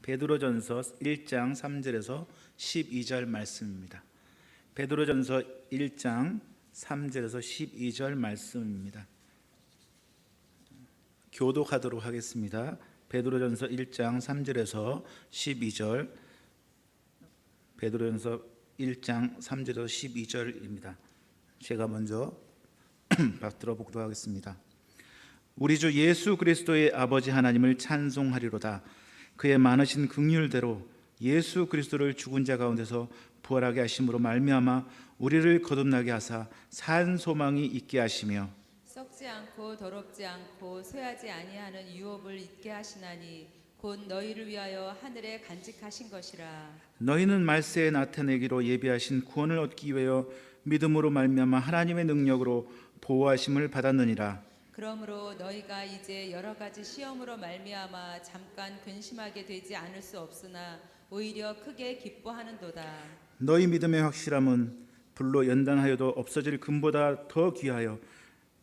베드로전서 1장 3절에서 12절 말씀입니다. 베드로전서 1장 3절에서 12절 말씀입니다. 교독하도록 하겠습니다. 베드로전서 1장 3절에서 12절, 베드로전서 1장 3절에서 12절입니다. 제가 먼저 들어보도록 하겠습니다. 우리 주 예수 그리스도의 아버지 하나님을 찬송하리로다. 그의 많으신 긍휼대로 예수 그리스도를 죽은 자 가운데서 부활하게 하심으로 말미암아 우리를 거듭나게 하사 산 소망이 있게 하시며 썩지 않고 더럽지 않고 쇠하지 아니하는 유업을 있게 하시나니 곧 너희를 위하여 하늘에 간직하신 것이라. 너희는 말세에 나타내기로 예비하신 구원을 얻기 위하여 믿음으로 말미암아 하나님의 능력으로 보호하심을 받았느니라. 그러므로 너희가 이제 여러 가지 시험으로 말미암아 잠깐 근심하게 되지 않을 수 없으나 오히려 크게 기뻐하는도다. 너희 믿음의 확실함은 불로 연단하여도 없어질 금보다 더 귀하여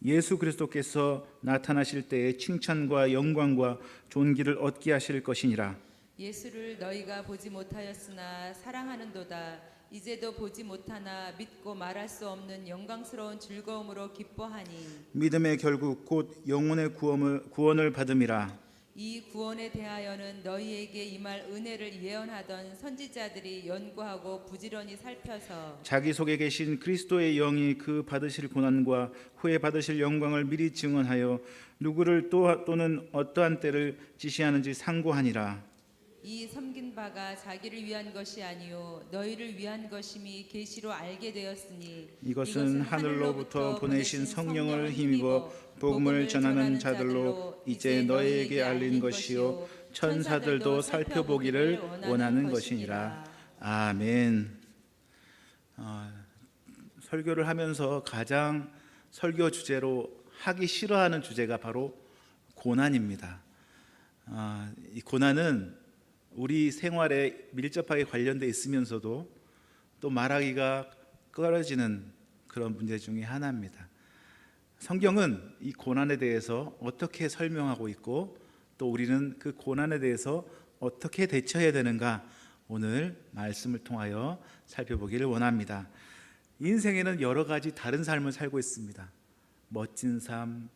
예수 그리스도께서 나타나실 때에 칭찬과 영광과 존귀를 얻게 하실 것이니라. 예수를 너희가 보지 못하였으나 사랑하는도다. 이제도 보지 못하나 믿고 말할 수 없는 영광스러운 즐거움으로 기뻐하니 믿음의 결국 곧 영혼의 구원을 받음이라. 이 구원에 대하여는 너희에게 임할 은혜를 예언하던 선지자들이 연구하고 부지런히 살펴서 자기 속에 계신 그리스도의 영이 그 받으실 고난과 후에 받으실 영광을 미리 증언하여 누구를 또는 어떠한 때를 지시하는지 상고하니라. 이 섬긴 바가 자기를 위한 것이 아니요 너희를 위한 것임이 계시로 알게 되었으니 이것은 하늘로부터 보내신 성령을 힘입어 복음을 전하는 자들로 이제 너희에게 알린 것이요 천사들도 살펴보기를 원하는 것이니라. 아멘. 설교를 하면서 가장 설교 주제로 하기 싫어하는 주제가 바로 고난입니다. 이 고난은 우리 생활에 밀접하게 관련되어 있으면서도 또 말하기가 꺼려지는 그런 문제 중에 하나입니다. 성경은 이 고난에 대해서 어떻게 설명하고 있고 또 우리는 그 고난에 대해서 어떻게 대처해야 되는가 오늘 말씀을 통하여 살펴보기를 원합니다. 인생에는 여러 가지 다른 삶을 살고 있습니다. 멋진 삶,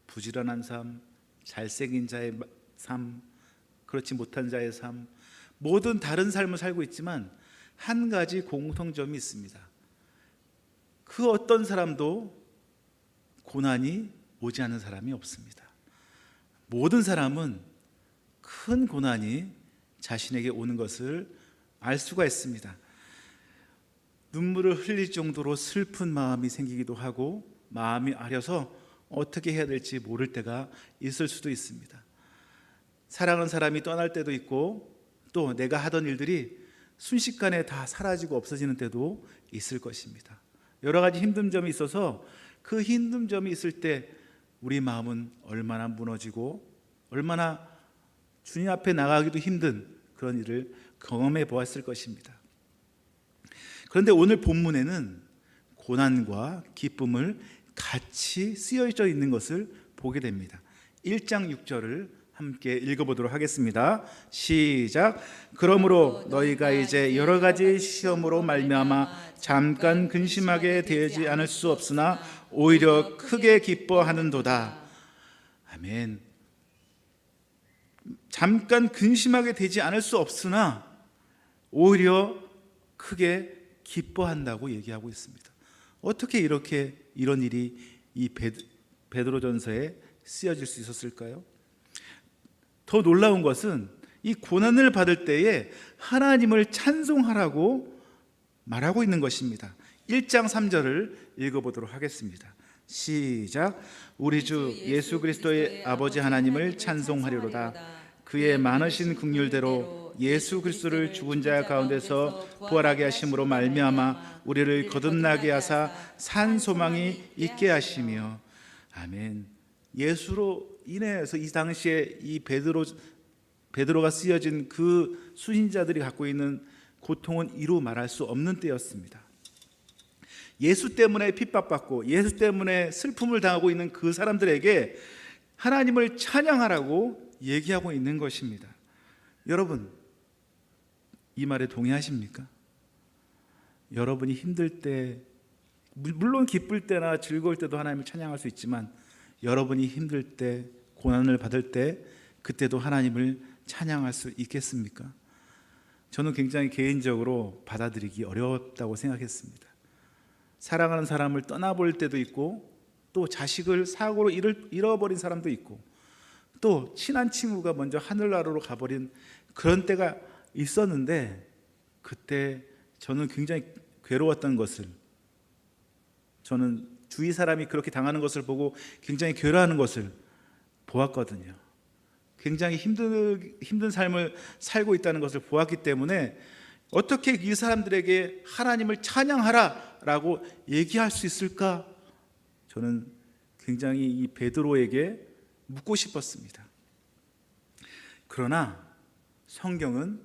부지런한 삶, 잘생긴 자의 삶, 그렇지 못한 자의 삶, 모든 다른 삶을 살고 있지만 한 가지 공통점이 있습니다. 그 어떤 사람도 고난이 오지 않는 사람이 없습니다. 모든 사람은 큰 고난이 자신에게 오는 것을 알 수가 있습니다. 눈물을 흘릴 정도로 슬픈 마음이 생기기도 하고 마음이 아려서 어떻게 해야 될지 모를 때가 있을 수도 있습니다. 사랑하는 사람이 떠날 때도 있고 또 내가 하던 일들이 순식간에 다 사라지고 없어지는 때도 있을 것입니다. 여러 가지 힘든 점이 있어서 그 힘든 점이 있을 때 우리 마음은 얼마나 무너지고 얼마나 주님 앞에 나가기도 힘든 그런 일을 경험해 보았을 것입니다. 그런데 오늘 본문에는 고난과 기쁨을 같이 쓰여져 있는 것을 보게 됩니다. 1장 6절을 함께 읽어보도록 하겠습니다. 시작. 그러므로 너희가 이제 여러 가지 시험으로 말미암아 잠깐 근심하게 되지 않을 수 없으나 오히려 크게 기뻐하는도다. 아멘. 잠깐 근심하게 되지 않을 수 없으나 오히려 크게 기뻐한다고 얘기하고 있습니다. 어떻게 이런 일이 이 베드로전서에 쓰여질 수 있었을까요? 더 놀라운 것은 이 고난을 받을 때에 하나님을 찬송하라고 말하고 있는 것입니다. 1장 3절을 읽어보도록 하겠습니다. 시작. 우리 주 예수 그리스도의 아버지 하나님을 찬송하리로다. 그의 많으신 긍휼대로 예수 그리스도를 죽은 자 가운데서 부활하게 하심으로 말미암아 우리를 거듭나게 하사 산 소망이 있게 하시며. 아멘. 예수로 인해서 이 당시에 이 베드로가 쓰여진 그 수신자들이 갖고 있는 고통은 이루 말할 수 없는 때였습니다. 예수 때문에 핍박받고 예수 때문에 슬픔을 당하고 있는 그 사람들에게 하나님을 찬양하라고 얘기하고 있는 것입니다. 여러분, 이 말에 동의하십니까? 여러분이 힘들 때, 물론 기쁠 때나 즐거울 때도 하나님을 찬양할 수 있지만 여러분이 힘들 때, 고난을 받을 때 그때도 하나님을 찬양할 수 있겠습니까? 저는 굉장히 개인적으로 받아들이기 어렵다고 생각했습니다. 사랑하는 사람을 떠나볼 때도 있고, 또 자식을 사고로 잃어버린 사람도 있고, 또 친한 친구가 먼저 하늘나라로 가버린 그런 때가 있었는데, 그때 저는 굉장히 괴로웠던 것을, 저는 주위 사람이 그렇게 당하는 것을 보고 굉장히 괴로워하는 것을 보았거든요. 굉장히 힘든 삶을 살고 있다는 것을 보았기 때문에 어떻게 이 사람들에게 하나님을 찬양하라 라고 얘기할 수 있을까? 저는 굉장히 이 베드로에게 묻고 싶었습니다. 그러나 성경은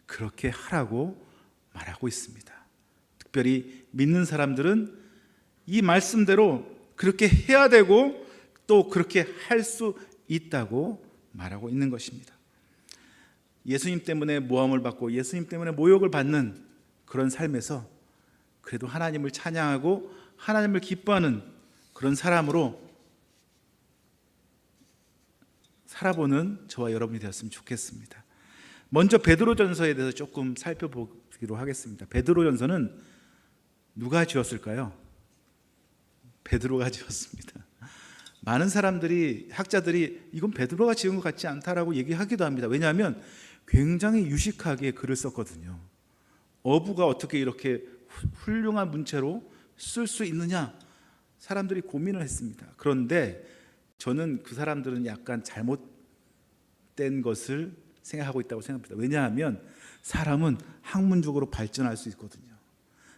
그렇게 하라고 말하고 있습니다. 특별히 믿는 사람들은 이 말씀대로 그렇게 해야 되고 또 그렇게 할 수 있다고 말하고 있는 것입니다. 예수님 때문에 모함을 받고 예수님 때문에 모욕을 받는 그런 삶에서 그래도 하나님을 찬양하고 하나님을 기뻐하는 그런 사람으로 살아보는 저와 여러분이 되었으면 좋겠습니다. 먼저 베드로전서에 대해서 조금 살펴보기로 하겠습니다. 베드로전서는 누가 지었을까요? 베드로가 지었습니다. 많은 사람들이, 학자들이 이건 베드로가 지은 것 같지 않다라고 얘기하기도 합니다. 왜냐하면 굉장히 유식하게 글을 썼거든요. 어부가 어떻게 이렇게 훌륭한 문체로 쓸 수 있느냐, 사람들이 고민을 했습니다. 그런데 저는 그 사람들은 약간 잘못된 것을 생각하고 있다고 생각합니다. 왜냐하면 사람은 학문적으로 발전할 수 있거든요.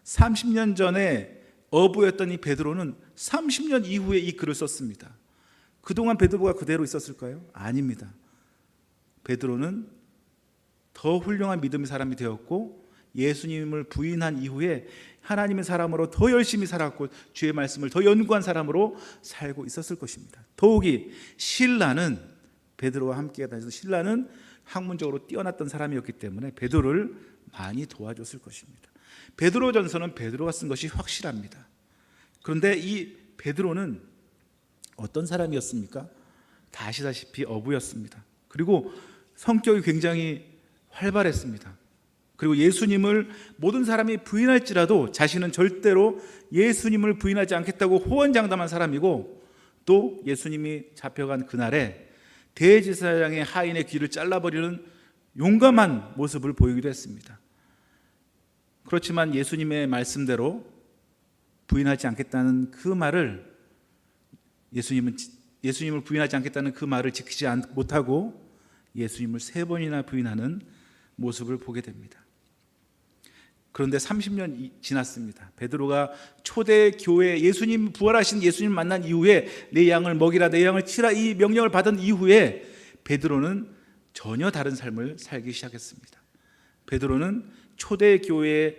30년 전에 어부였던 이 베드로는 30년 이후에 이 글을 썼습니다. 그동안 베드로가 그대로 있었을까요? 아닙니다. 베드로는 더 훌륭한 믿음의 사람이 되었고, 예수님을 부인한 이후에 하나님의 사람으로 더 열심히 살았고 주의 말씀을 더 연구한 사람으로 살고 있었을 것입니다. 더욱이 신라는, 베드로와 함께 다녀서 신라는 학문적으로 뛰어났던 사람이었기 때문에 베드로를 많이 도와줬을 것입니다. 베드로전서는 베드로가 쓴 것이 확실합니다. 그런데 이 베드로는 어떤 사람이었습니까? 다 아시다시피 어부였습니다. 그리고 성격이 굉장히 활발했습니다. 그리고 예수님을 모든 사람이 부인할지라도 자신은 절대로 예수님을 부인하지 않겠다고 호언장담한 사람이고, 또 예수님이 잡혀간 그날에 대제사장의 하인의 귀를 잘라버리는 용감한 모습을 보이기도 했습니다. 그렇지만 예수님의 말씀대로 부인하지 않겠다는 그 말을, 예수님을 부인하지 않겠다는 그 말을 지키지 못하고 예수님을 3번이나 부인하는 모습을 보게 됩니다. 그런데 30년 지났습니다. 베드로가 초대 교회, 예수님, 부활하신 예수님 만난 이후에 내 양을 먹이라, 내 양을 치라, 이 명령을 받은 이후에 베드로는 전혀 다른 삶을 살기 시작했습니다. 베드로는 초대 교회의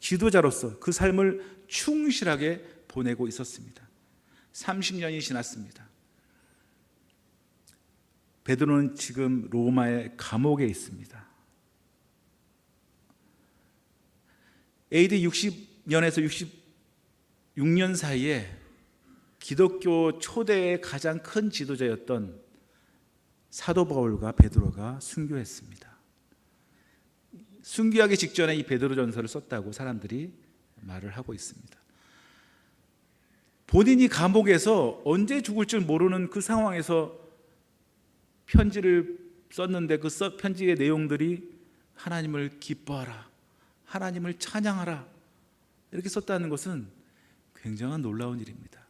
지도자로서 그 삶을 충실하게 보내고 있었습니다. 30년이 지났습니다. 베드로는 지금 로마의 감옥에 있습니다. AD 60년에서 66년 사이에 기독교 초대의 가장 큰 지도자였던 사도 바울과 베드로가 순교했습니다. 순교하기 직전에 이 베드로전서를 썼다고 사람들이 말을 하고 있습니다. 본인이 감옥에서 언제 죽을 줄 모르는 그 상황에서 편지를 썼는데 그 편지의 내용들이 하나님을 기뻐하라, 하나님을 찬양하라, 이렇게 썼다는 것은 굉장한 놀라운 일입니다.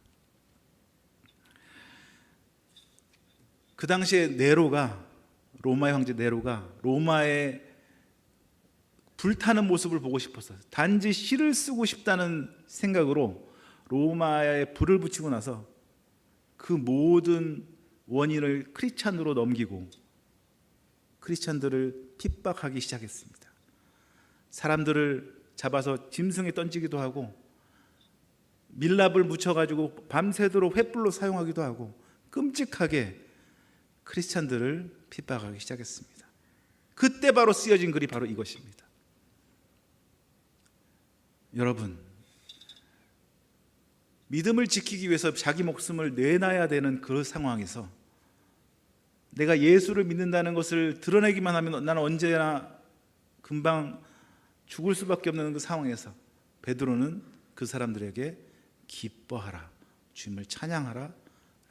그 당시에 네로가, 로마의 황제 네로가 로마의 불타는 모습을 보고 싶었어요. 단지 시를 쓰고 싶다는 생각으로 로마에 불을 붙이고 나서 그 모든 원인을 크리스찬으로 넘기고 크리스찬들을 핍박하기 시작했습니다. 사람들을 잡아서 짐승에 던지기도 하고 밀랍을 묻혀가지고 밤새도록 횃불로 사용하기도 하고 끔찍하게 크리스찬들을 핍박하기 시작했습니다. 그때 바로 쓰여진 글이 바로 이것입니다. 여러분, 믿음을 지키기 위해서 자기 목숨을 내놔야 되는 그 상황에서 내가 예수를 믿는다는 것을 드러내기만 하면 나는 언제나 금방 죽을 수밖에 없는 그 상황에서 베드로는 그 사람들에게 기뻐하라, 주님을 찬양하라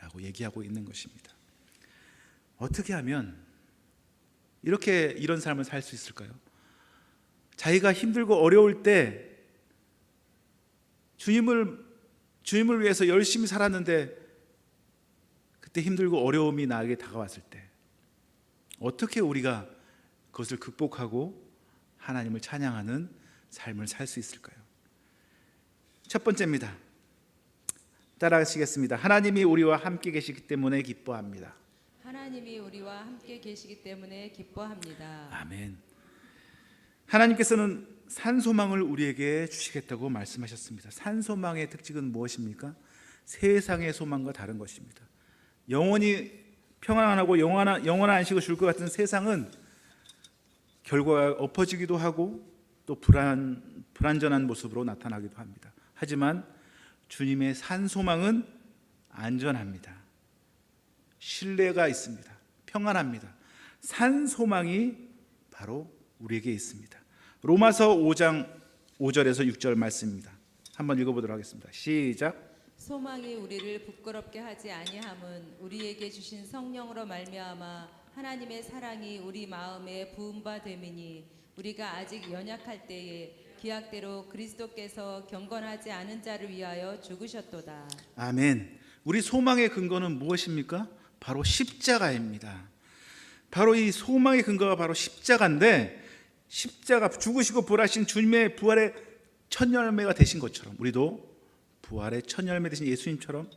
라고 얘기하고 있는 것입니다. 어떻게 하면 이렇게 이런 삶을 살 수 있을까요? 자기가 힘들고 어려울 때 주님을 위해서 열심히 살았는데 그때 힘들고 어려움이 나에게 다가왔을 때 어떻게 우리가 그것을 극복하고 하나님을 찬양하는 삶을 살 수 있을까요? 첫 번째입니다. 따라하시겠습니다. 하나님이 우리와 함께 계시기 때문에 기뻐합니다. 하나님이 우리와 함께 계시기 때문에 기뻐합니다. 아멘. 하나님께서는 산소망을 우리에게 주시겠다고 말씀하셨습니다. 산소망의 특징은 무엇입니까? 세상의 소망과 다른 것입니다. 영원히 평안하고 영원한 안식을 줄 것 같은 세상은 결과가 엎어지기도 하고 또 불안전한 모습으로 나타나기도 합니다. 하지만 주님의 산소망은 안전합니다. 신뢰가 있습니다. 평안합니다. 산소망이 바로 우리에게 있습니다. 로마서 5장 5절에서 6절 말씀입니다. 한번 읽어보도록 하겠습니다. 시작. 소망이 우리를 부끄럽게 하지 아니함은 우리에게 주신 성령으로 말미암아 하나님의 사랑이 우리 마음에 부은 바 됨이니 우리가 아직 연약할 때에 기약대로 그리스도께서 경건하지 않은 자를 위하여 죽으셨도다. 아멘. 우리 소망의 근거는 무엇입니까? 바로 십자가입니다. 바로 이 소망의 근거가 바로 십자가인데, 십자가 죽으시고 부활하신 주님의 부활의 첫 열매가 되신 것처럼 우리도 부활의 첫 열매 되신 예수님처럼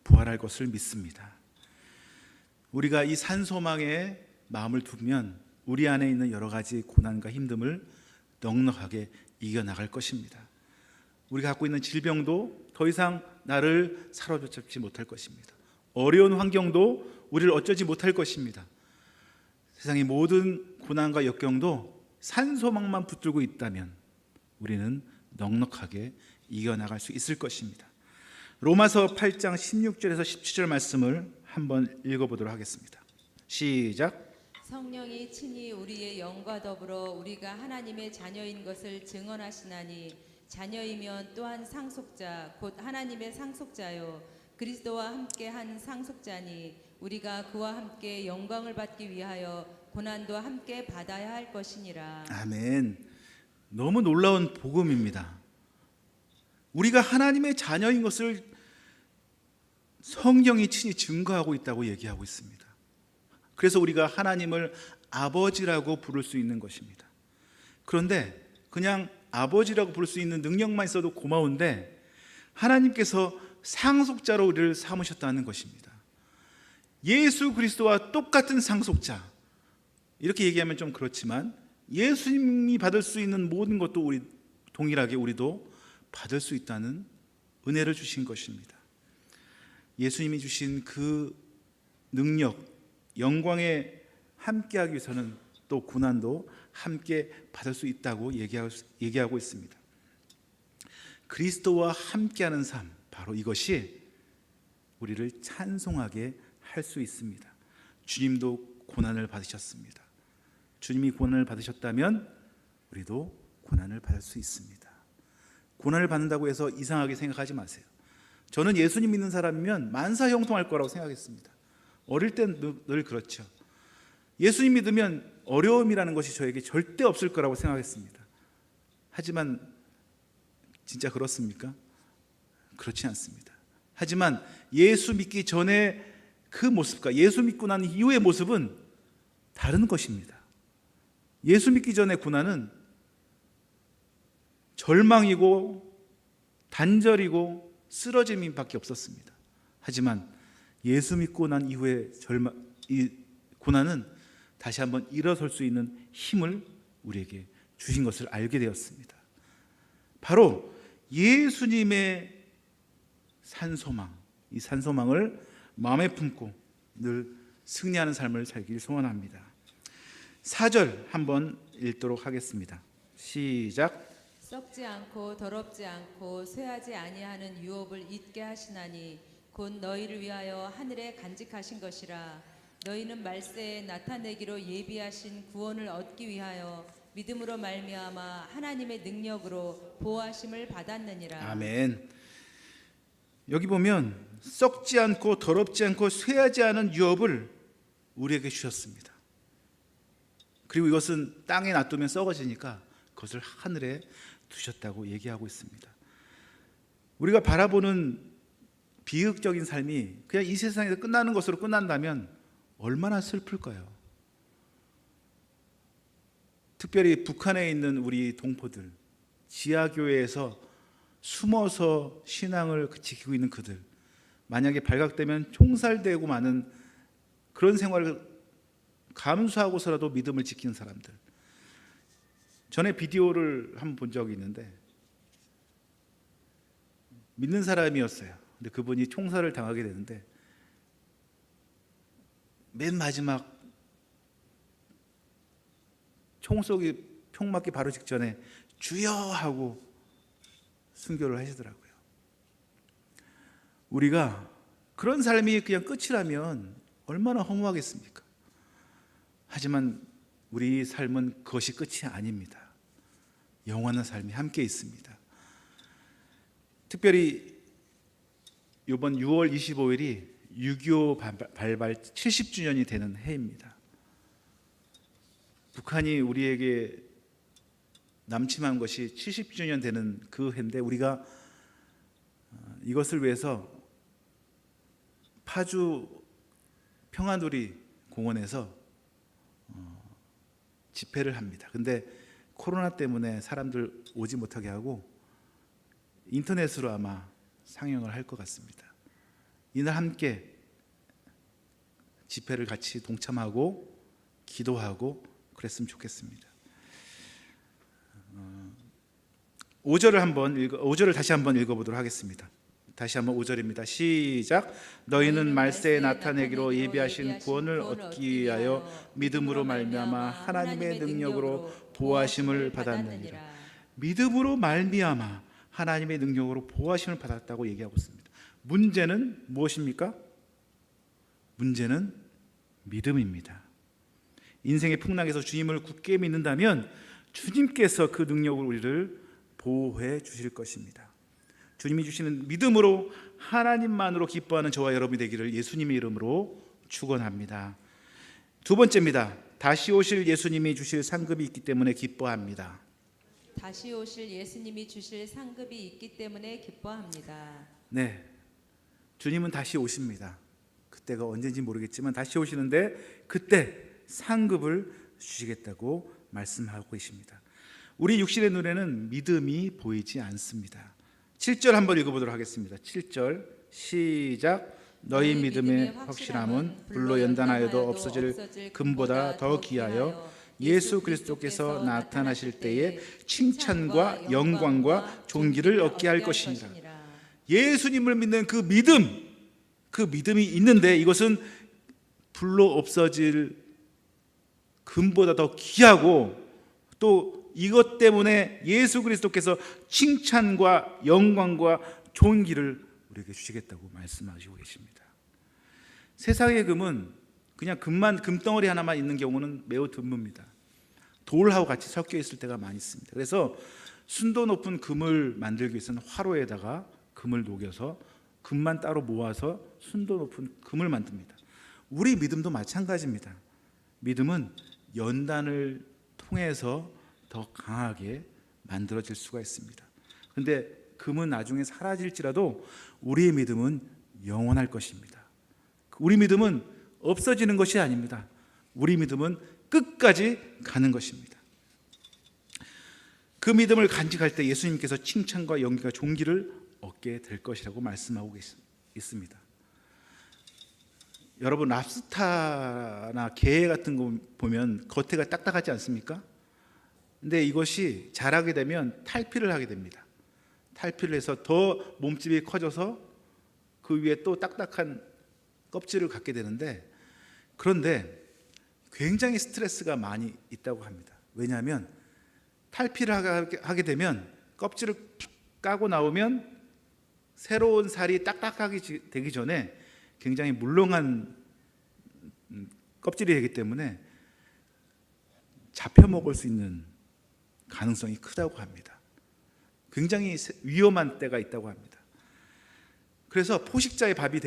부활할 것을 믿습니다. 우리가 이 산소망에 마음을 두면 우리 안에 있는 여러 가지 고난과 힘듦을 넉넉하게 이겨나갈 것입니다. 우리가 갖고 있는 질병도 더 이상 나를 사로잡지 못할 것입니다. 어려운 환경도 우리를 어쩌지 못할 것입니다. 세상의 모든 고난과 역경도 산소망만 붙들고 있다면 우리는 넉넉하게 이겨나갈 수 있을 것입니다. 로마서 8장 16절에서 17절 말씀을 한번 읽어보도록 하겠습니다. 시작. 성령이 친히 우리의 영과 더불어 우리가 하나님의 자녀인 것을 증언하시나니 자녀이면 또한 상속자 곧 하나님의 상속자요 그리스도와 함께 한 상속자니 우리가 그와 함께 영광을 받기 위하여 고난도 함께 받아야 할 것이니라. 아멘. 너무 놀라운 복음입니다. 우리가 하나님의 자녀인 것을 성경이 친히 증거하고 있다고 얘기하고 있습니다. 그래서 우리가 하나님을 아버지라고 부를 수 있는 것입니다. 그런데 그냥 아버지라고 부를 수 있는 능력만 있어도 고마운데 하나님께서 상속자로 우리를 삼으셨다는 것입니다. 예수 그리스도와 똑같은 상속자, 이렇게 얘기하면 좀 그렇지만 예수님이 받을 수 있는 모든 것도 우리 동일하게 우리도 받을 수 있다는 은혜를 주신 것입니다. 예수님이 주신 그 능력, 영광에 함께하기 위해서는 또 고난도 함께 받을 수 있다고 얘기하고 있습니다. 그리스도와 함께하는 삶, 바로 이것이 우리를 찬송하게 할 수 있습니다. 주님도 고난을 받으셨습니다. 주님이 고난을 받으셨다면 우리도 고난을 받을 수 있습니다. 고난을 받는다고 해서 이상하게 생각하지 마세요. 저는 예수님 믿는 사람이면 만사형통할 거라고 생각했습니다. 어릴 땐 늘 그렇죠. 예수님 믿으면 어려움이라는 것이 저에게 절대 없을 거라고 생각했습니다. 하지만 진짜 그렇습니까? 그렇지 않습니다. 하지만 예수 믿기 전에 그 모습과 예수 믿고 난 이후의 모습은 다른 것입니다. 예수 믿기 전의 고난은 절망이고 단절이고 쓰러짐밖에 없었습니다. 하지만 예수 믿고 난 이후의 이 고난은 다시 한번 일어설 수 있는 힘을 우리에게 주신 것을 알게 되었습니다. 바로 예수님의 산소망, 이 산소망을 마음에 품고 늘 승리하는 삶을 살길 소원합니다. 4절 한번 읽도록 하겠습니다. 시작. 썩지 않고 더럽지 않고 쇠하지 아니하는 유업을 잊게 하시나니 곧 너희를 위하여 하늘에 간직하신 것이라. 너희는 말세에 나타내기로 예비하신 구원을 얻기 위하여 믿음으로 말미암아 하나님의 능력으로 보호하심을 받았느니라. 아멘. 여기 보면 썩지 않고 더럽지 않고 쇠하지 않은 유업을 우리에게 주셨습니다. 그리고 이것은 땅에 놔두면 썩어지니까 그것을 하늘에 두셨다고 얘기하고 있습니다. 우리가 바라보는 비극적인 삶이 그냥 이 세상에서 끝나는 것으로 끝난다면 얼마나 슬플까요? 특별히 북한에 있는 우리 동포들, 지하교회에서 숨어서 신앙을 지키고 있는 그들, 만약에 발각되면 총살되고 마는 그런 생활을 감수하고서라도 믿음을 지키는 사람들. 전에 비디오를 한번 본 적이 있는데 믿는 사람이었어요. 근데 그분이 총살을 당하게 되는데 맨 마지막 총쏘기 총 맞기 바로 직전에 주여 하고 순교를 하시더라고요. 우리가 그런 삶이 그냥 끝이라면 얼마나 허무하겠습니까? 하지만 우리 삶은 그것이 끝이 아닙니다. 영원한 삶이 함께 있습니다. 특별히 이번 6월 25일이 6.25 발발 70주년이 되는 해입니다. 북한이 우리에게 남침한 것이 70주년 되는 그 해인데 우리가 이것을 위해서 파주 평화놀이 공원에서 집회를 합니다. 근데 코로나 때문에 사람들 오지 못하게 하고 인터넷으로 아마 상영을 할 것 같습니다. 이날 함께 집회를 같이 동참하고 기도하고 그랬으면 좋겠습니다. 5절을 다시 한번 읽어보도록 하겠습니다. 다시 한번 5절입니다. 시작. 너희는 말세에 나타내기로 예비하신 구원을 얻기 위하여 믿음으로 말미암아 하나님의 능력으로 보호하심을 받았느니라. 믿음으로 말미암아 하나님의 능력으로 보호하심을 받았다고 얘기하고 있습니다. 문제는 무엇입니까? 문제는 믿음입니다. 인생의 풍랑에서 주님을 굳게 믿는다면 주님께서 그 능력으로 우리를 보호해 주실 것입니다. 주님이 주시는 믿음으로 하나님만으로 기뻐하는 저와 여러분이 되기를 예수님의 이름으로 축원합니다. 두 번째입니다. 다시 오실 예수님이 주실 상급이 있기 때문에 기뻐합니다. 다시 오실 예수님이 주실 상급이 있기 때문에 기뻐합니다. 네, 주님은 다시 오십니다. 그때가 언제인지 모르겠지만 다시 오시는데 그때 상급을 주시겠다고 말씀하고 계십니다. 우리 육신의 눈에는 믿음이 보이지 않습니다. 7절 한번 읽어보도록 하겠습니다. 7절 시작. 너희 믿음의 확실함은 불로 연단하여도 없어질 금보다 더 귀하여 예수 그리스도께서 나타나실 때에 칭찬과 영광과 존귀를 얻게 할 것이니라. 예수님을 믿는 그 믿음이 있는데 이것은 불로 없어질 금보다 더 귀하고 또 이것 때문에 예수 그리스도께서 칭찬과 영광과 존귀를 우리에게 주시겠다고 말씀하시고 계십니다. 세상의 금은 그냥 금덩어리 하나만 있는 경우는 매우 드뭅니다. 돌하고 같이 섞여 있을 때가 많이 있습니다. 그래서 순도 높은 금을 만들기 위해서는 화로에다가 금을 녹여서 금만 따로 모아서 순도 높은 금을 만듭니다. 우리 믿음도 마찬가지입니다. 믿음은 연단을 통해서 더 강하게 만들어질 수가 있습니다. 그런데 금은 나중에 사라질지라도 우리의 믿음은 영원할 것입니다. 우리 믿음은 없어지는 것이 아닙니다. 우리 믿음은 끝까지 가는 것입니다. 그 믿음을 간직할 때 예수님께서 칭찬과 영광과 존귀를 얻게 될 것이라고 말씀하고 있습니다. 여러분 랍스타나 게 같은 거 보면 겉에가 딱딱하지 않습니까? 근데 이것이 자라게 되면 탈피를 하게 됩니다. 탈피를 해서 더 몸집이 커져서 그 위에 또 딱딱한 껍질을 갖게 되는데 그런데 굉장히 스트레스가 많이 있다고 합니다. 왜냐하면 탈피를 하게 되면 껍질을 까고 나오면 새로운 살이 딱딱하게 되기 전에 굉장히 물렁한 껍질이 되기 때문에 잡혀 먹을 수 있는 가능성이 크다고 합니다. 굉장히 위험한 때가 있다고 합니다. 그래서 포식자의 밥이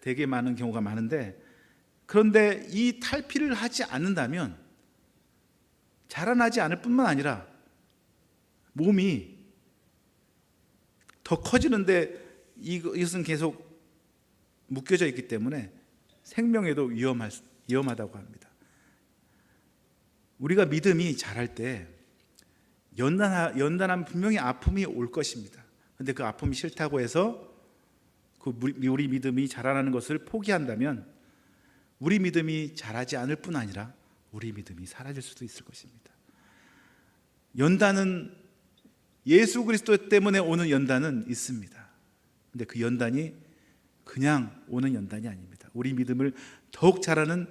되게 많은 경우가 많은데, 그런데 이 탈피를 하지 않는다면 자라나지 않을 뿐만 아니라 몸이 더 커지는데 이것은 계속 묶여져 있기 때문에 생명에도 위험하다고 합니다. 우리가 믿음이 자랄 때 연단하면 분명히 아픔이 올 것입니다. 그런데 그 아픔이 싫다고 해서 우리 믿음이 자라나는 것을 포기한다면 우리 믿음이 자라지 않을 뿐 아니라 우리 믿음이 사라질 수도 있을 것입니다. 연단은 예수 그리스도 때문에 오는 연단은 있습니다. 근데 그 연단이 그냥 오는 연단이 아닙니다. 우리 믿음을 더욱 자라는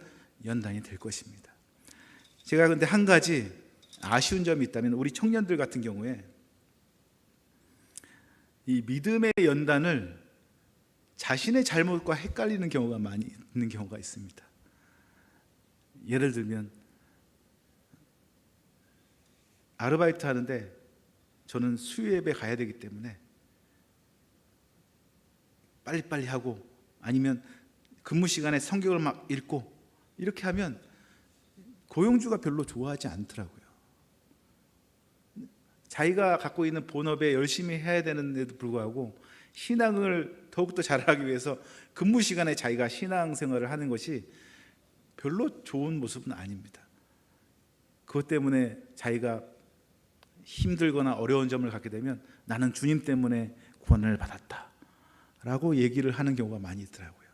연단이 될 것입니다. 제가 근데 한 가지 아쉬운 점이 있다면, 우리 청년들 같은 경우에 이 믿음의 연단을 자신의 잘못과 헷갈리는 경우가 많이 있는 경우가 있습니다. 예를 들면 아르바이트 하는데 저는 수요예배 가야 되기 때문에 빨리빨리 하고, 아니면 근무 시간에 성경을 막 읽고 이렇게 하면 고용주가 별로 좋아하지 않더라고요. 자기가 갖고 있는 본업에 열심히 해야 되는데도 불구하고 신앙을 더욱더 잘하기 위해서 근무 시간에 자기가 신앙생활을 하는 것이 별로 좋은 모습은 아닙니다. 그것 때문에 자기가 힘들거나 어려운 점을 갖게 되면 나는 주님 때문에 구원을 받았다 라고 얘기를 하는 경우가 많이 있더라고요.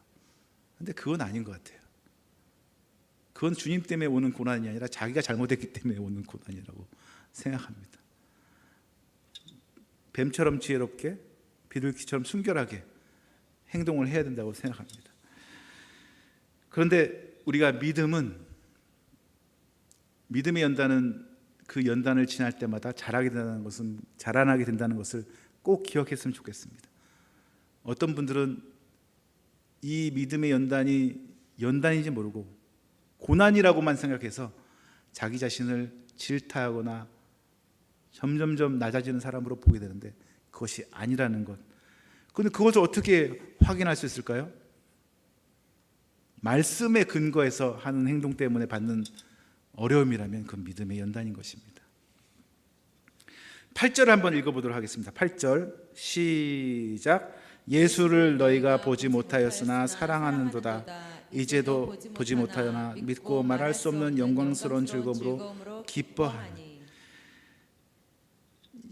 그런데 그건 아닌 것 같아요. 그건 주님 때문에 오는 고난이 아니라 자기가 잘못했기 때문에 오는 고난이라고 생각합니다. 뱀처럼 지혜롭게 비둘기처럼 순결하게 행동을 해야 된다고 생각합니다. 그런데 우리가 믿음의 연단은 그 연단을 지날 때마다 자라나게 된다는 것을 꼭 기억했으면 좋겠습니다. 어떤 분들은 이 믿음의 연단인지 모르고 고난이라고만 생각해서 자기 자신을 질타하거나 점점점 낮아지는 사람으로 보게 되는데 그것이 아니라는 것. 그런데 그것을 어떻게 확인할 수 있을까요? 말씀에 근거해서 하는 행동 때문에 받는 어려움이라면 그건 믿음의 연단인 것입니다. 8절 한번 읽어보도록 하겠습니다. 8절 시작. 예수를 너희가 보지 못하였으나 사랑하는도다. 이제도 보지 못하였으나 믿고 말할 수 없는 영광스러운 즐거움으로 기뻐하니.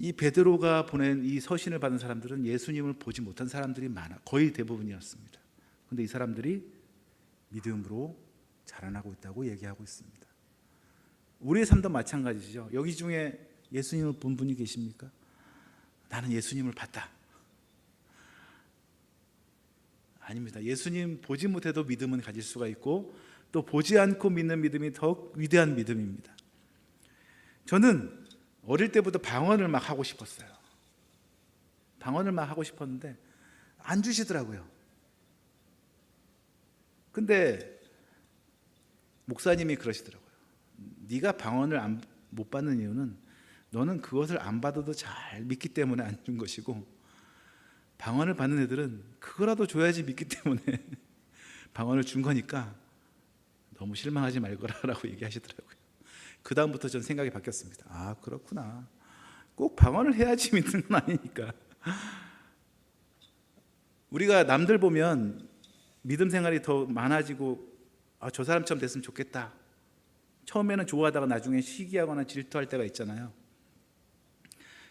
이 베드로가 보낸 이 서신을 받은 사람들은 예수님을 보지 못한 사람들이 거의 대부분이었습니다. 그런데 이 사람들이 믿음으로 자라나고 있다고 얘기하고 있습니다. 우리의 삶도 마찬가지죠. 여기 중에 예수님을 본 분이 계십니까? 나는 예수님을 봤다. 아닙니다. 예수님 보지 못해도 믿음은 가질 수가 있고, 또 보지 않고 믿는 믿음이 더 위대한 믿음입니다. 저는 어릴 때부터 방언을 막 하고 싶었어요. 방언을 막 하고 싶었는데 안 주시더라고요. 근데 목사님이 그러시더라고요. 네가 방언을 못 받는 이유는 너는 그것을 안 받아도 잘 믿기 때문에 안 준 것이고, 방언을 받는 애들은 그거라도 줘야지 믿기 때문에 방언을 준 거니까 너무 실망하지 말거라라고 얘기하시더라고요. 그 다음부터 전 생각이 바뀌었습니다. 아, 그렇구나. 꼭 방언을 해야지 믿는 건 아니니까. 우리가 남들 보면 믿음 생활이 더 많아지고 저 사람처럼 됐으면 좋겠다. 처음에는 좋아하다가 나중에 시기하거나 질투할 때가 있잖아요.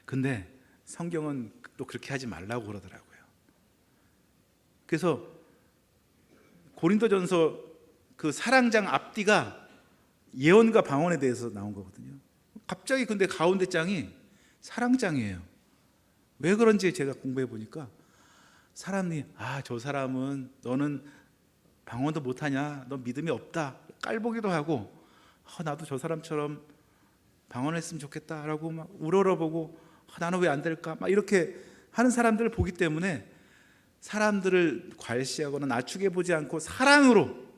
근데 성경은 또 그렇게 하지 말라고 그러더라고요. 그래서 고린도전서 그 사랑장 앞뒤가 예언과 방언에 대해서 나온 거거든요. 갑자기 근데 가운데 장이 사랑장이에요. 왜 그런지 제가 공부해 보니까 사람이 저 사람은 너는 방언도 못하냐, 너 믿음이 없다 깔보기도 하고, 나도 저 사람처럼 방언했으면 좋겠다라고 막 우러러보고 나는 왜 안 될까? 막 이렇게 하는 사람들을 보기 때문에 사람들을 괄시하거나 낮추게 보지 않고 사랑으로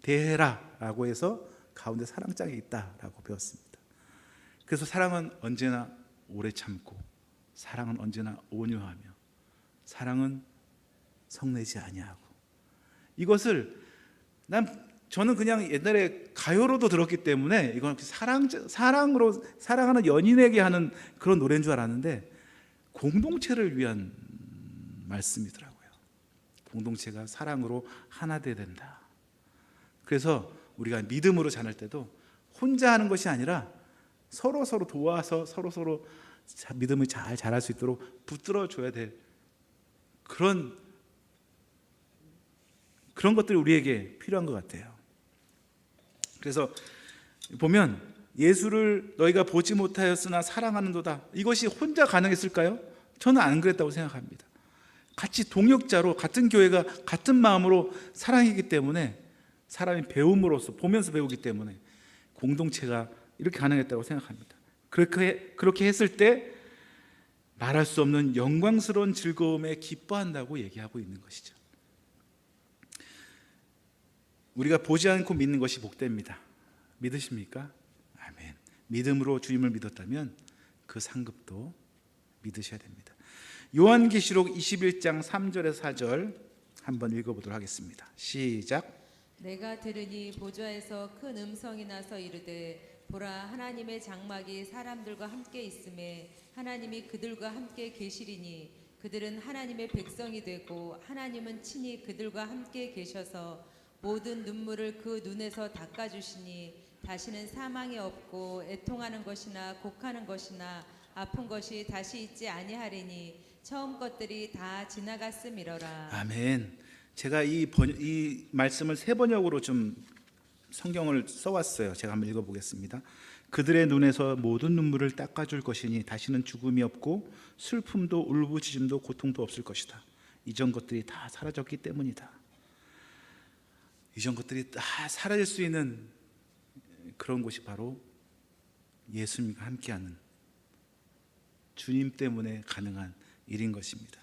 대해라라고 해서 가운데 사랑장이 있다라고 배웠습니다. 그래서 사랑은 언제나 오래 참고, 사랑은 언제나 온유하며, 사랑은 성내지 아니하고. 이것을 저는 그냥 옛날에 가요로도 들었기 때문에 이건 사랑으로 사랑하는 연인에게 하는 그런 노래인 줄 알았는데 공동체를 위한 말씀이더라고요. 공동체가 사랑으로 하나 돼야 된다. 그래서 우리가 믿음으로 자랄 때도 혼자 하는 것이 아니라 서로 도와서 서로 믿음을 잘 자랄 수 있도록 붙들어 줘야 될 그런 것들이 우리에게 필요한 것 같아요. 그래서 보면 예수를 너희가 보지 못하였으나 사랑하는도다. 이것이 혼자 가능했을까요? 저는 안 그랬다고 생각합니다. 같이 동역자로 같은 교회가 같은 마음으로 사랑이기 때문에 사람이 배움으로써 보면서 배우기 때문에 공동체가 이렇게 가능했다고 생각합니다. 그렇게 했을 때 말할 수 없는 영광스러운 즐거움에 기뻐한다고 얘기하고 있는 것이죠. 우리가 보지 않고 믿는 것이 복됩니다. 믿으십니까? 아멘. 믿음으로 주님을 믿었다면 그 상급도 믿으셔야 됩니다. 요한계시록 21장 3절에서 4절 한번 읽어보도록 하겠습니다. 시작. 내가 들으니 보좌에서 큰 음성이 나서 이르되 보라 하나님의 장막이 사람들과 함께 있음에 하나님이 그들과 함께 계시리니 그들은 하나님의 백성이 되고 하나님은 친히 그들과 함께 계셔서 모든 눈물을 그 눈에서 닦아주시니 다시는 사망이 없고 애통하는 것이나 곡하는 것이나 아픈 것이 다시 있지 아니하리니 처음 것들이 다 지나갔음이러라. 아멘. 제가 이 말씀을 세 번역으로 좀 성경을 써왔어요. 제가 한번 읽어보겠습니다. 그들의 눈에서 모든 눈물을 닦아줄 것이니 다시는 죽음이 없고 슬픔도 울부짖음도 고통도 없을 것이다. 이전 것들이 다 사라졌기 때문이다. 이전 것들이 다 사라질 수 있는 그런 곳이 바로 예수님과 함께하는 주님 때문에 가능한 일인 것입니다.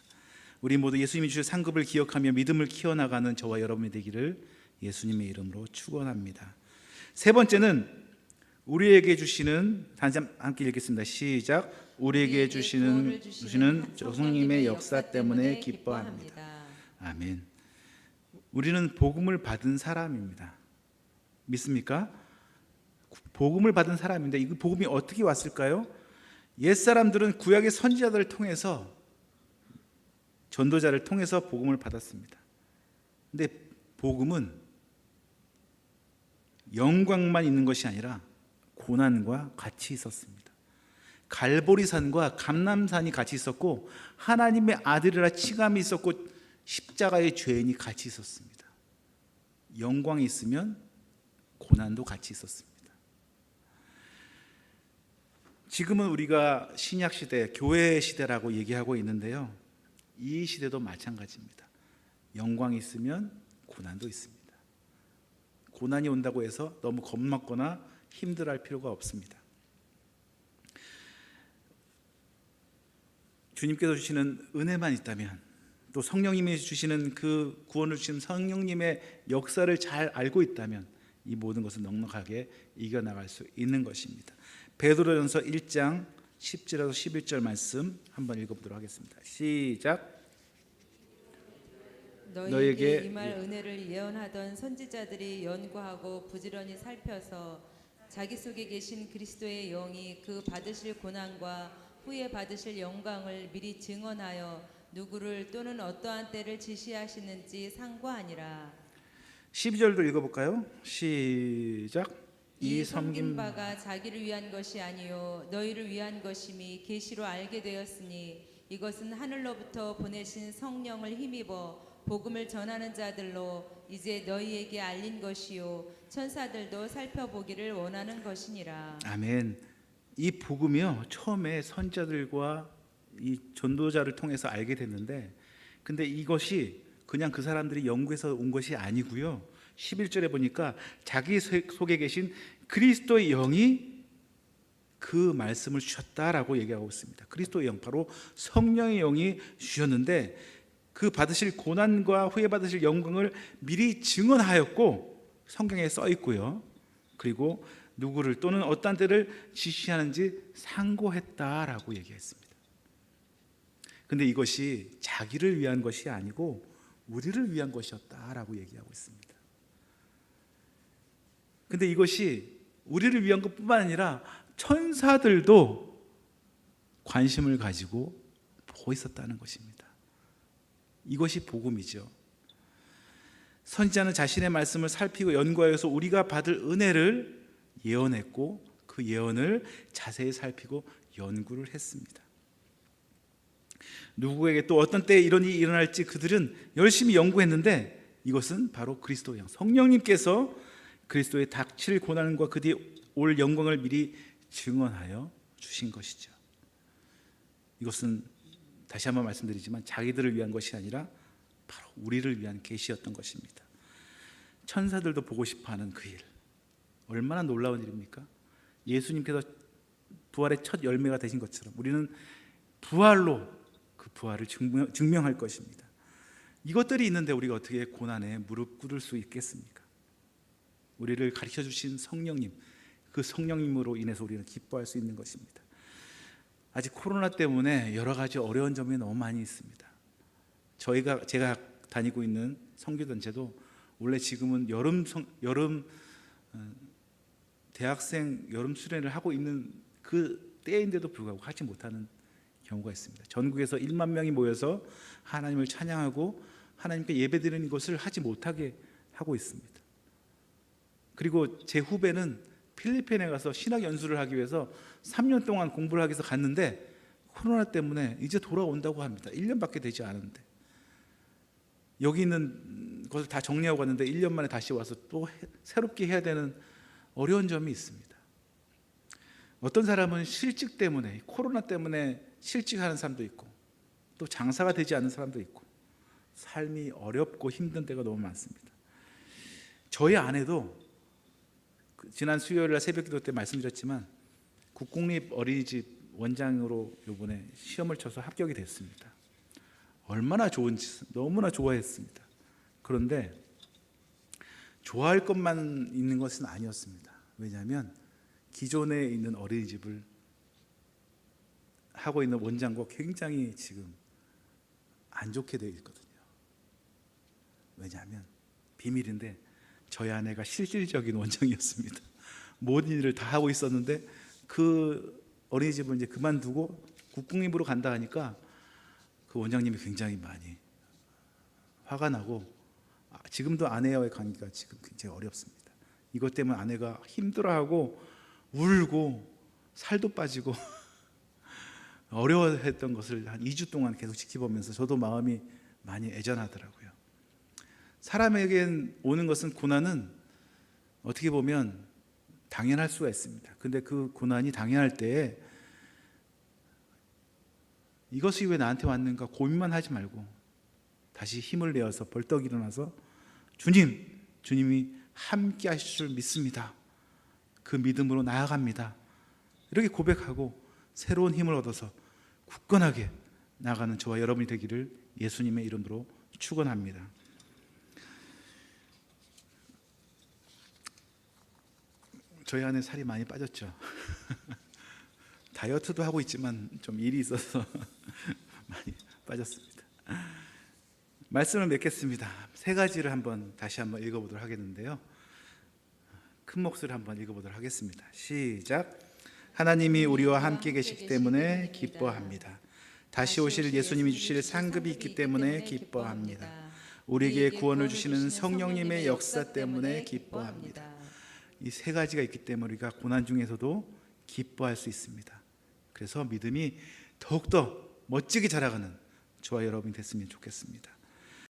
우리 모두 예수님이 주신 상급을 기억하며 믿음을 키워나가는 저와 여러분이 되기를 예수님의 이름으로 축원합니다. 세 번째는 우리에게 주시는, 다시 함께 읽겠습니다. 시작. 우리에게 주시는 성령님의 역사 때문에 기뻐합니다. 아멘. 우리는 복음을 받은 사람입니다. 믿습니까? 복음을 받은 사람인데 이 복음이 어떻게 왔을까요? 옛사람들은 구약의 선지자들을 통해서, 전도자를 통해서 복음을 받았습니다. 근데 복음은 영광만 있는 것이 아니라 고난과 같이 있었습니다. 갈보리산과 감람산이 같이 있었고 하나님의 아들이라 칭함이 있었고 십자가의 죄인이 같이 있었습니다. 영광이 있으면 고난도 같이 있었습니다. 지금은 우리가 신약 시대, 교회 시대라고 얘기하고 있는데요. 이 시대도 마찬가지입니다. 영광이 있으면 고난도 있습니다. 고난이 온다고 해서 너무 겁먹거나 힘들어할 필요가 없습니다. 주님께서 주시는 은혜만 있다면, 또 성령님이 주시는 그 구원을 주신 성령님의 역사를 잘 알고 있다면 이 모든 것을 넉넉하게 이겨나갈 수 있는 것입니다. 베드로전서 1장 10절에서 11절 말씀 한번 읽어보도록 하겠습니다. 시작. 너희에게 임할 은혜를 예언하던 선지자들이 연구하고 부지런히 살펴서 자기 속에 계신 그리스도의 영이 그 받으실 고난과 후에 받으실 영광을 미리 증언하여 누구를 또는 어떠한 때를 지시하시는지 상고하니라. 12절도 읽어볼까요? 시작. 이 섬긴 바가 자기를 위한 것이 아니요 너희를 위한 것임이 계시로 알게 되었으니 이것은 하늘로부터 보내신 성령을 힘입어 복음을 전하는 자들로 이제 너희에게 알린 것이요 천사들도 살펴보기를 원하는 것이니라. 아멘. 이 복음이요 처음에 선지자들과 이 전도자를 통해서 알게 됐는데, 근데 이것이 그냥 그 사람들이 연구해서 온 것이 아니고요. 11절에 보니까 자기 속에 계신 그리스도의 영이 그 말씀을 주셨다라고 얘기하고 있습니다. 그리스도의 영, 바로 성령의 영이 주셨는데 그 받으실 고난과 후에 받으실 영광을 미리 증언하였고 성경에 써 있고요. 그리고 누구를 또는 어떤 때를 지시하는지 상고했다라고 얘기했습니다. 근데 이것이 자기를 위한 것이 아니고 우리를 위한 것이었다라고 얘기하고 있습니다. 근데 이것이 우리를 위한 것뿐만 아니라 천사들도 관심을 가지고 보고 있었다는 것입니다. 이것이 복음이죠. 선지자는 자신의 말씀을 살피고 연구하여서 우리가 받을 은혜를 예언했고 그 예언을 자세히 살피고 연구를 했습니다. 누구에게 또 어떤 때에 이런 일이 일어날지 그들은 열심히 연구했는데 이것은 바로 그리스도의 영, 성령님께서 그리스도의 닥칠 고난과 그 뒤에 올 영광을 미리 증언하여 주신 것이죠. 이것은 다시 한번 말씀드리지만 자기들을 위한 것이 아니라 바로 우리를 위한 계시였던 것입니다. 천사들도 보고 싶어하는 그 일, 얼마나 놀라운 일입니까? 예수님께서 부활의 첫 열매가 되신 것처럼 우리는 부활로 그 부활을 증명할 것입니다. 이것들이 있는데 우리가 어떻게 고난에 무릎 꿇을 수 있겠습니까? 우리를 가르쳐 주신 성령님, 그 성령님으로 인해서 우리는 기뻐할 수 있는 것입니다. 아직 코로나 때문에 여러 가지 어려운 점이 너무 많이 있습니다. 제가 다니고 있는 선교단체도 원래 지금은 대학생 여름 수련을 하고 있는 그 때인데도 불구하고 하지 못하는 경우가 있습니다. 전국에서 1만 명이 모여서 하나님을 찬양하고 하나님께 예배드리는 것을 하지 못하게 하고 있습니다. 그리고 제 후배는 필리핀에 가서 신학 연수를 하기 위해서 3년 동안 공부를 하기 위해서 갔는데 코로나 때문에 이제 돌아온다고 합니다. 1년밖에 되지 않은데 여기 있는 것을 다 정리하고 갔는데 1년 만에 다시 와서 또 새롭게 해야 되는 어려운 점이 있습니다. 어떤 사람은 실직 때문에, 코로나 때문에 실직하는 사람도 있고 또 장사가 되지 않는 사람도 있고 삶이 어렵고 힘든 때가 너무 많습니다. 저희 아내도 지난 수요일 날 새벽기도 때 말씀드렸지만 국공립 어린이집 원장으로 이번에 시험을 쳐서 합격이 됐습니다. 얼마나 좋은지 너무나 좋아했습니다. 그런데 좋아할 것만 있는 것은 아니었습니다. 왜냐하면 기존에 있는 어린이집을 하고 있는 원장과 굉장히 지금 안 좋게 되어 있거든요. 왜냐하면 비밀인데 저희 아내가 실질적인 원장이었습니다. 모든 일을 다 하고 있었는데 그 어린이집을 이제 그만두고 국공립으로 간다 하니까 그 원장님이 굉장히 많이 화가 나고 지금도 아내와의 관계가 지금 굉장히 어렵습니다. 이것 때문에 아내가 힘들어하고 울고 살도 빠지고 어려워했던 것을 한 2주 동안 계속 지켜보면서 저도 마음이 많이 애잔하더라고요. 사람에겐 오는 것은 고난은 어떻게 보면 당연할 수가 있습니다. 근데 그 고난이 당연할 때에 이것이 왜 나한테 왔는가 고민만 하지 말고 다시 힘을 내어서 벌떡 일어나서 주님이 함께 하실 줄 믿습니다. 그 믿음으로 나아갑니다. 이렇게 고백하고 새로운 힘을 얻어서 굳건하게 나아가는 저와 여러분이 되기를 예수님의 이름으로 축원합니다. 저희 아내 살이 많이 빠졌죠. 다이어트도 하고 있지만 좀 일이 있어서 많이 빠졌습니다. 말씀을 맺겠습니다. 세 가지를 다시 한번 읽어보도록 하겠는데요. 큰 목소리로 한번 읽어보도록 하겠습니다. 시작. 하나님이 우리와 함께 계시기 때문에 기뻐합니다. 다시 오실 예수님이 주실 상급이 있기 때문에 기뻐합니다. 우리에게 구원을 주시는 성령님의 역사 때문에 기뻐합니다. 이 세 가지가 있기 때문에 우리가 고난 중에서도 기뻐할 수 있습니다. 그래서 믿음이 더욱더 멋지게 자라가는 저와 여러분이 됐으면 좋겠습니다.